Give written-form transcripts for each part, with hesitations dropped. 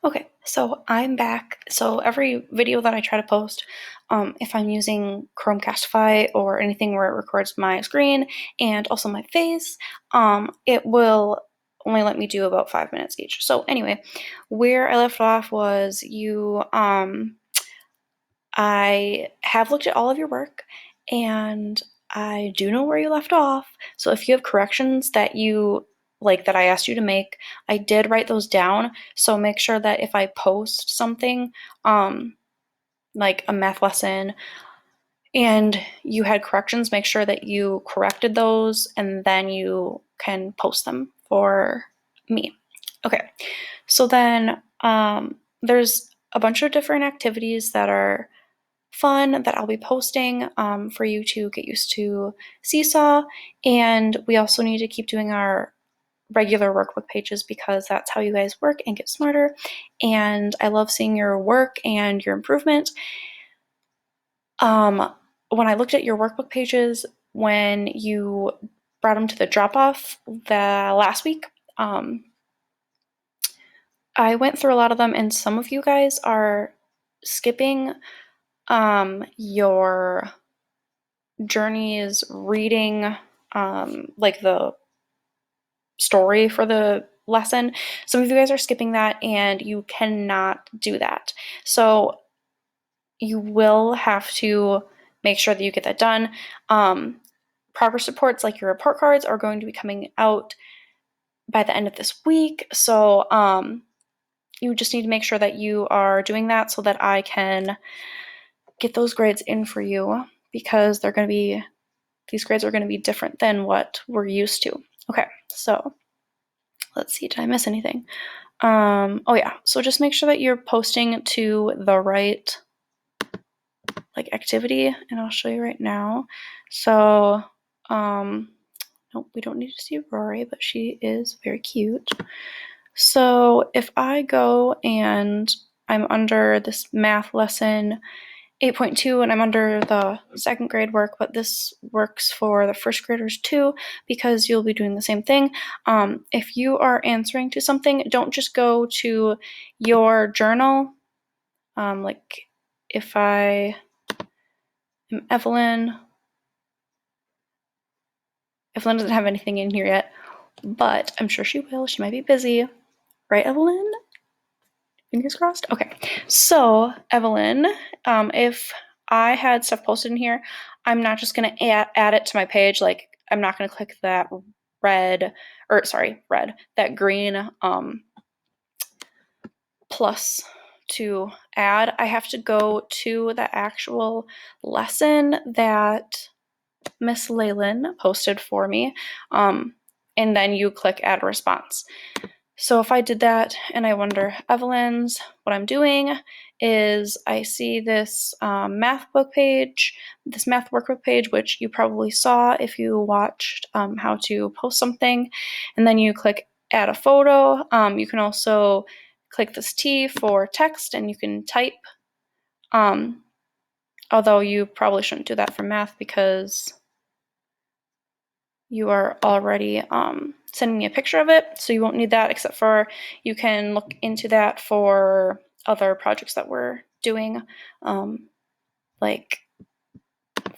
Okay, so I'm back. So every video that I try to post, if I'm using Chromecastify or anything where it records my screen and also my face, it will only let me do about 5 minutes each. So anyway, where I left off was I have looked at all of your work and I do know where you left off. So if you have corrections that that I asked you to make, I did write those down. So make sure that if I post something, like a math lesson, and you had corrections, make sure that you corrected those and then you can post them for me. Okay, so then there's a bunch of different activities that are fun that I'll be posting for you to get used to Seesaw. And we also need to keep doing our regular workbook pages because that's how you guys work and get smarter. And I love seeing your work and your improvement. When I looked at your workbook pages, when you brought them to the drop-off the last week, I went through a lot of them, and some of you guys are skipping your journeys reading like the story for the lesson. Some of you guys are skipping that and you cannot do that. So you will have to make sure that you get that done. Progress reports, like your report cards, are going to be coming out by the end of this week. So you just need to make sure that you are doing that so that I can get those grades in for you, because these grades are going to be different than what we're used to. Okay, so let's see, did I miss anything? Oh yeah, so just make sure that you're posting to the right activity, and I'll show you right now. So nope, we don't need to see Rory, but she is very cute. So if I go and I'm under this math lesson 8.2 and I'm under the second grade work, but this works for the first graders too because you'll be doing the same thing. If you are answering to something, don't just go to your journal. Like if I am Evelyn doesn't have anything in here yet, but I'm sure she will. She might be busy. Right, Evelyn? Fingers crossed? Okay. So, Evelyn, if I had stuff posted in here, I'm not just going to add it to my page. Like, I'm not going to click that that green plus to add. I have to go to the actual lesson that Miss Laylan posted for me, and then you click add response. So if I did that and I wonder Evelyn's, what I'm doing is I see this math workbook page, which you probably saw if you watched how to post something, and then you click add a photo. You can also click this T for text and you can type, although you probably shouldn't do that for math because you are already sending me a picture of it, so you won't need that, except for you can look into that for other projects that we're doing. Like,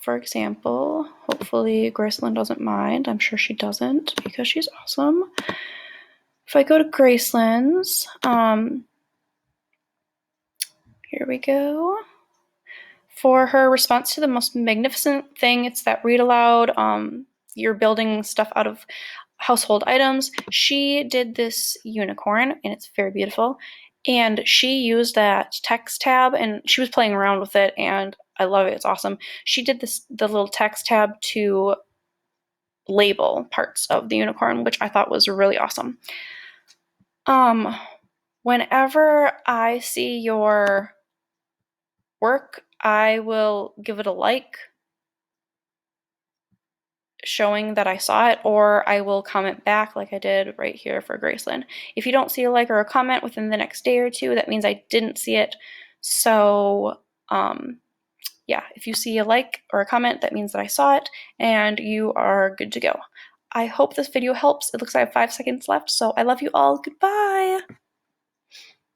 for example, hopefully Gracelyn doesn't mind. I'm sure she doesn't because she's awesome. If I go to Gracelyn's, here we go. For her response to the most magnificent thing, it's that read aloud. You're building stuff out of household items. She did this unicorn and it's very beautiful. And she used that text tab and she was playing around with it and I love it. It's awesome. She did the little text tab to label parts of the unicorn, which I thought was really awesome. Whenever I see your work, I will give it a like, showing that I saw it, or I will comment back like I did right here for Gracelyn. If you don't see a like or a comment within the next day or two, that means I didn't see it. So yeah, if you see a like or a comment, that means that I saw it and you are good to go. I hope this video helps. It looks like I have 5 seconds left, so I love you all. Goodbye.